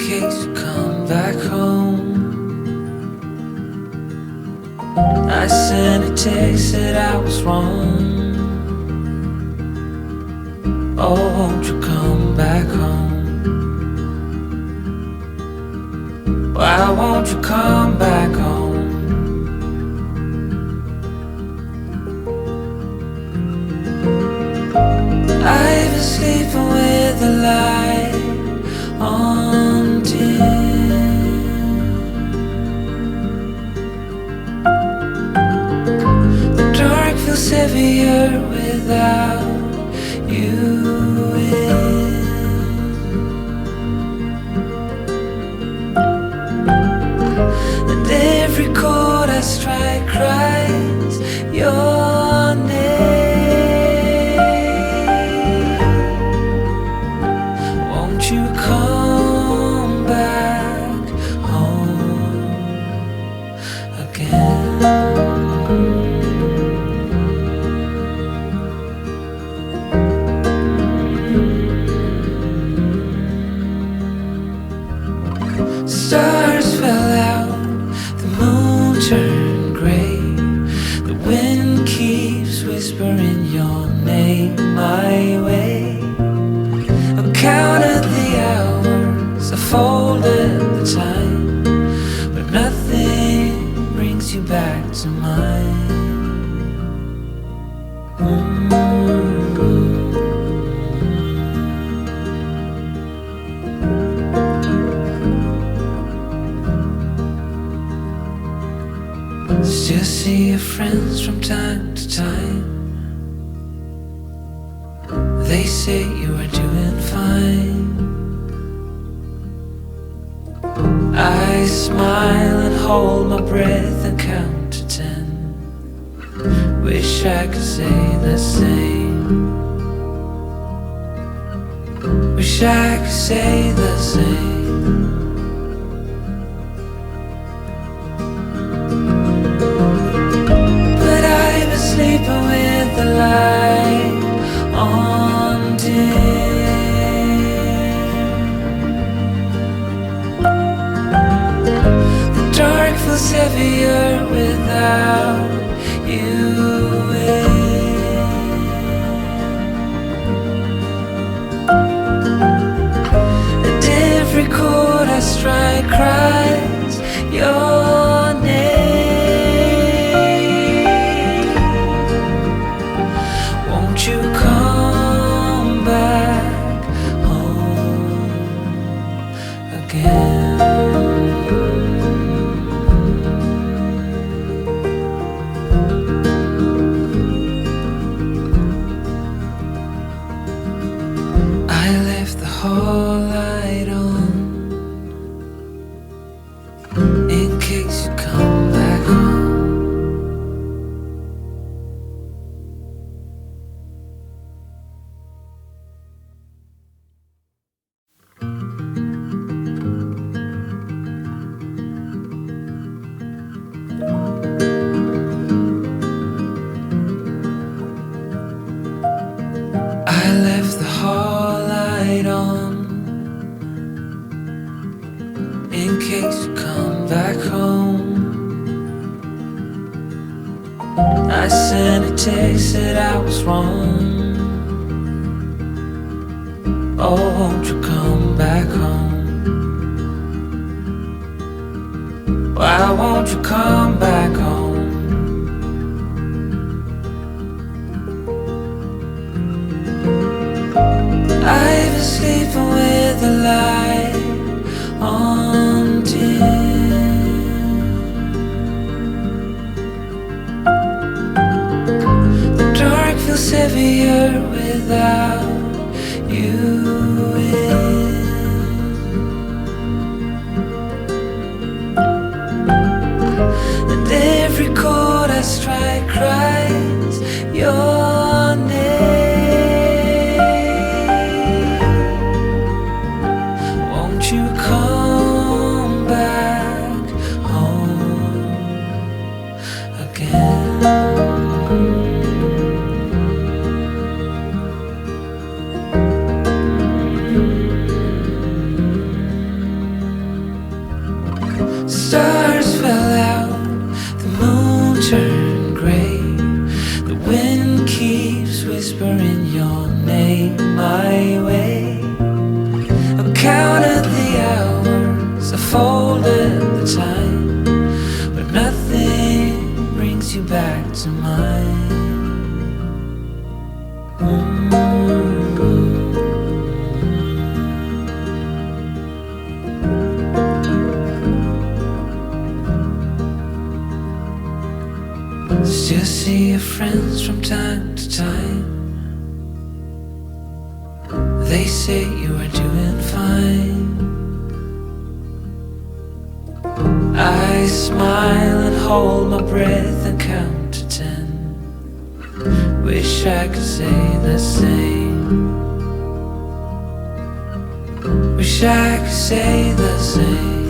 case you come back home. I sent a text that I was wrong. Oh, won't you come back home? Why won't you come back home? I've been sleeping with the light on dim. The dark feels heavier without you in. And every chord I strike cries your name. Won't you come back home again? Stars fell out, the moon turned gray. The wind keeps whispering your name my way. I counted the hours, I folded the time, but nothing brings you back to mine. Still see your friends from time to time. They say you are doing fine. I smile and hold my breath and count to 10. Wish I could say the same. Wish I could say the same. Sleeping with the light on dim. The dark feels heavier without you in. And every chord I strike cries your name. You come back home again. I left the hall light on in case you come back home. I left the hall light on in case you come back home. I sent a text that I was wrong. Oh, won't you come back home? Why won't you come back home? I've been sleeping with the light on dim. The dark feels heavier without you in. And every chord I strike cries your name. You come back home again. see your friends from time to time. They say you are doing fine. I smile and hold my breath and count to 10. Wish I could say the same. Wish I could say the same.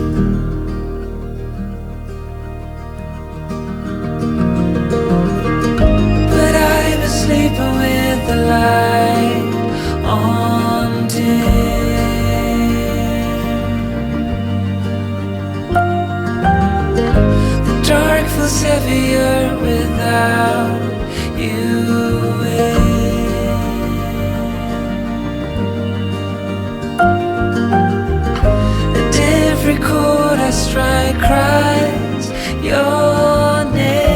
But I was sleeping with the light on dim. The dark feels heavier without you in. And every chord I strike cries your name.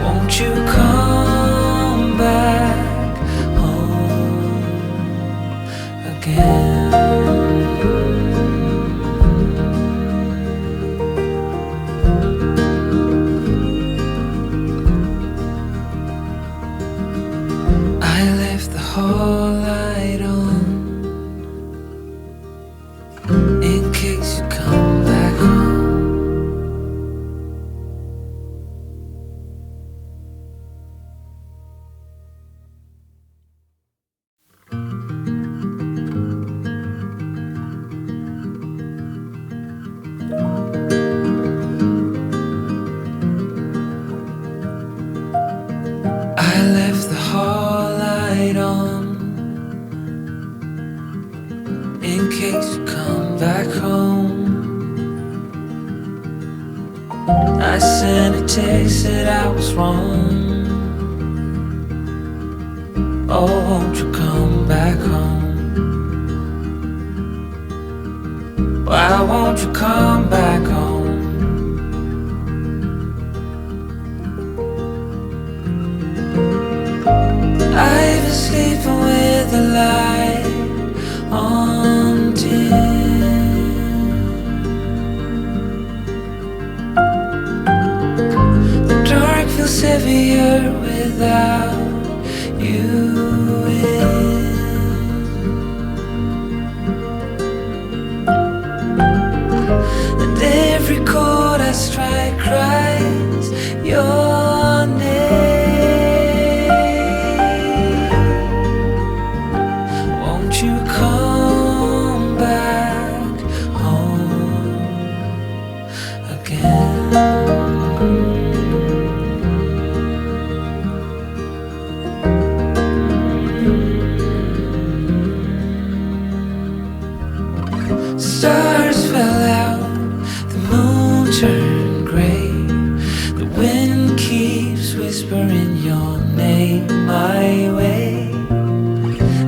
Won't you come back home again? Whole light on in case you come back home. I left the hall light on in case you come back home. I sent a text that I was wrong. Oh, won't you come back home? Why won't you come back home? I've been sleeping with the light on dim. The dark feels heavier without you in. And every chord I strike cries your name. You come back home again. Stars fell out, the moon turned gray. The wind keeps whispering your name my way.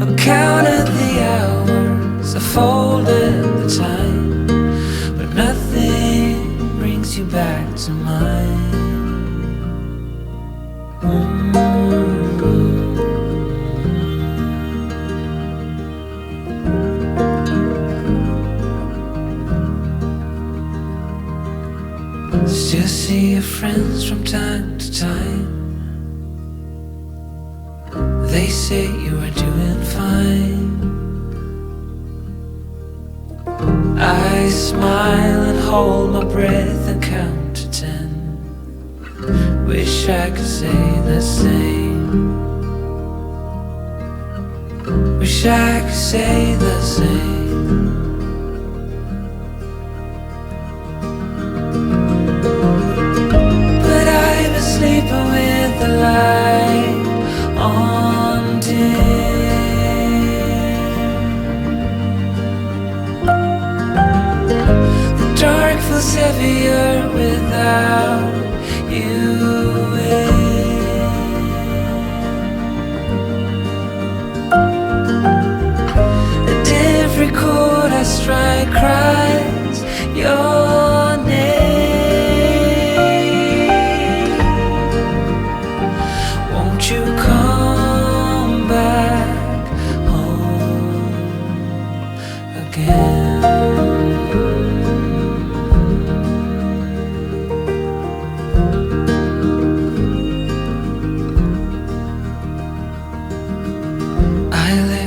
I counted the hours, I folded the time, but nothing brings you back to mine. Still see your friends from time to time. They say you are doing fine. I smile and hold my breath and count to 10. Wish I could say the same. Wish I could say the same. But I was sleeping with the light on dim. The dark feels heavier without you in. And every chord I strike cries your name. Won't you come back home again?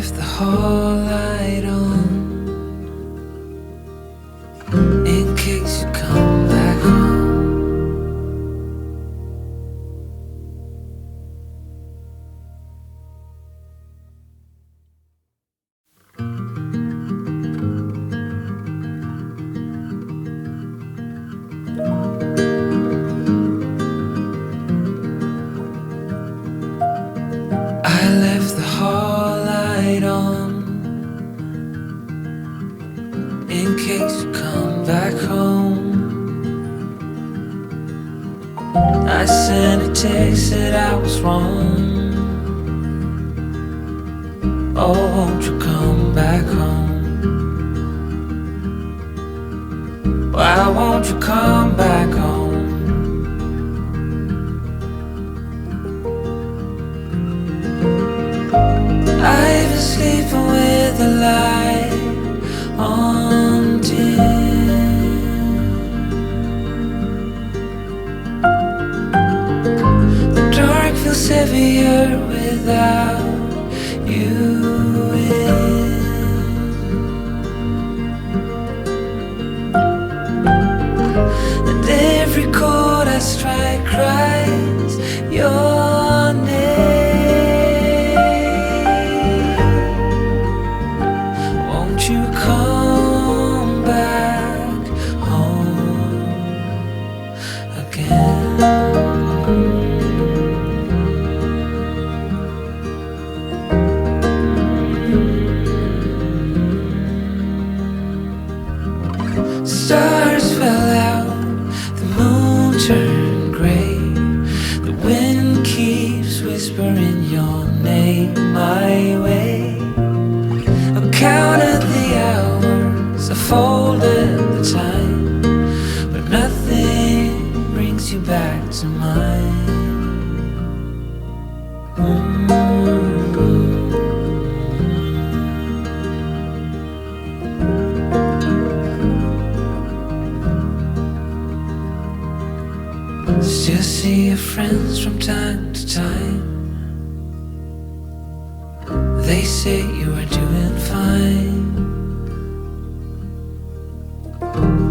left the hall light on in case you come back home. I left the hall light on in case you come back home. I sent a text that I was wrong. Oh, won't you come back home? Why won't you come back home? I've been sleeping with the light on dim. The dark feels heavier without you in. And every chord I strike cries your name. Won't you come back home again? Stars fell out, the moon turned gray. The wind keeps whispering your name my way. I counted the hours, I folded the time, but nothing brings you back to mine. Still see your friends from time to time. They say you are doing fine.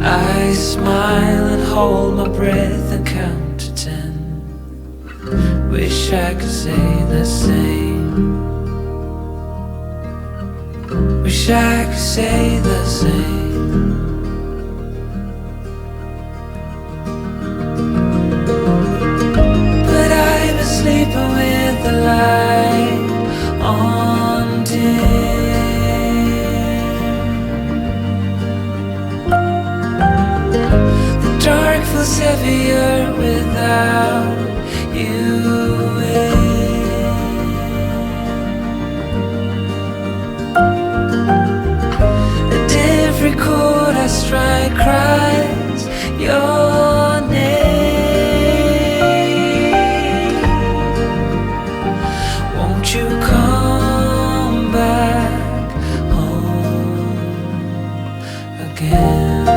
I smile and hold my breath and count to 10. Wish I could say the same. Wish I could say the same. Sleeping with the light on dim. The dark feels heavier without you in. And every chord I strike cries your name. You come back home again.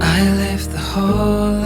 I left the hall